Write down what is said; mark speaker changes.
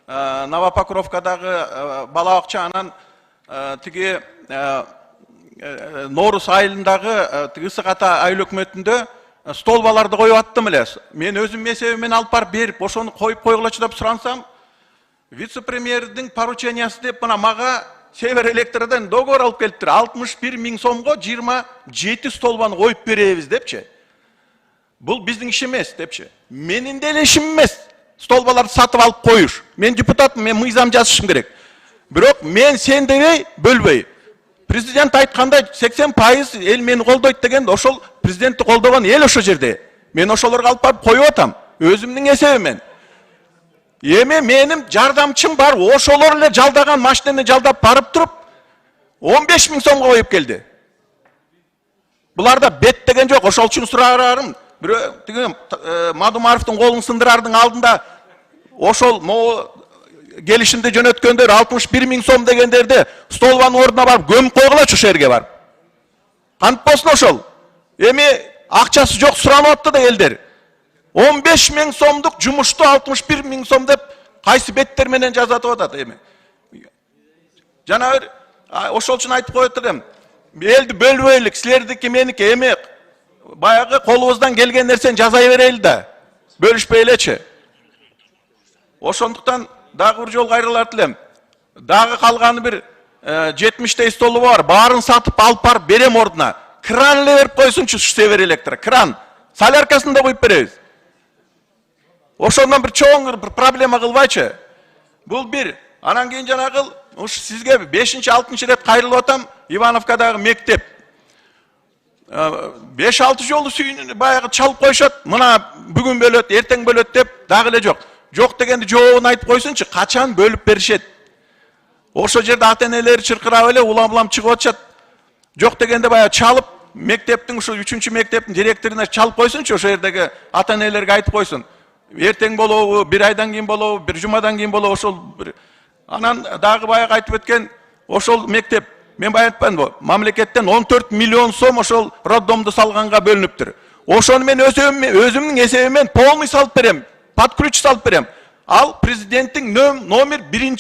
Speaker 1: Новопокровкадагы бала бакча анан тиги Nooruz айылындагы тиги ысык ата айыл өкмөтүндө столбаларды коюп аттым эле. Мен өзүм эсебимен алып барып берип, ошону коюп койгулачы деп сурансам, вице-премьердин поручениясы деп мына мага Север Электродан договор алып келиптир. 61 000 сомго 27 столбаны коюп беребиз депчи. Бул биздин иш эмес депчи. Менин деле ишим эмес. Столбаларды сатып алып коюш. Мен депутатмын, мен мыйзам жазышым керек. Бирок мен сендебей, бөлбөй. Президент айткандай 80% эл мени колдойт деген, ошол президентти колдогон эл ошо жерде. Мен ошолорго алып барып коюп атам. Өзүмдүн эсебимен. Эми менин жардамчым бар, ошолор эле жалдаган машинени жалдап барып туруп 15 000 сомго коюп келди. Буларда бет деген жок, ошол үчүн сурарарым. Бирөө тиги Мадумаровдун колун сындырардын алдында ошол келишимди жөнөткөндөр 61 000 сом дегендерди столбанын ордуна барып көмүп койгулачы ошол жерге барып. Кантип болсун ошол? Эми акчасы жок суранып атты да элдер. 15 000 сомдук жумушту 61 000 сом деп кайсы беттер менен жазатып атат эми. Жана ошол үчүн айтып коет элем. Элди бөлбөйлүк, силердики меники эми баягы колубуздан келген нерсени жазай берели да. Бөлүшпөй элечи. Ошондуктан дагы бир жол кайрылат элем. Дагы калганы бир 70 столу бар. Баарын сатып алып барып берем ордуна. Кран эле берип койсунчу Север Электро. Кран. Соляркасын да коюп беребиз. Ошондон бир чоң бир проблема кылбайчы. Бул бир. Анан кийин жанагы сизге 5-6 рет кайрылып атам. Ивановкадагы мектеп. 5-6 жолу сүйүнү баягы чалып коюшат. Мына бүгүн бөлөт, эртең бөлөт деп дагы эле жок. Жок дегенди жообун айтып койсунчу, качан бөлүп беришет. Ошол жерде ата-энелер чыркырап эле улам-улам чыгып атышат. Жок дегенде баягы чалып мектептин ушул 3-чү мектептин директоруна чалып койсунчу, ошол жердеги ата-энелерге айтып койсун. Эртең болобу, бир айдан кийин болобу, бир жумадан кийин болобу, ошол анан дагы баягы айтып өткөн ошол мектеп мен баягы айтпаймынбы, мамлекеттен 14 миллион сом ошол роддомду салганга бөлүнүптүр. Ошону мен өзүмдүн эсебимен полный салып берем, под ключ салып берем. Ал президенттин номер 1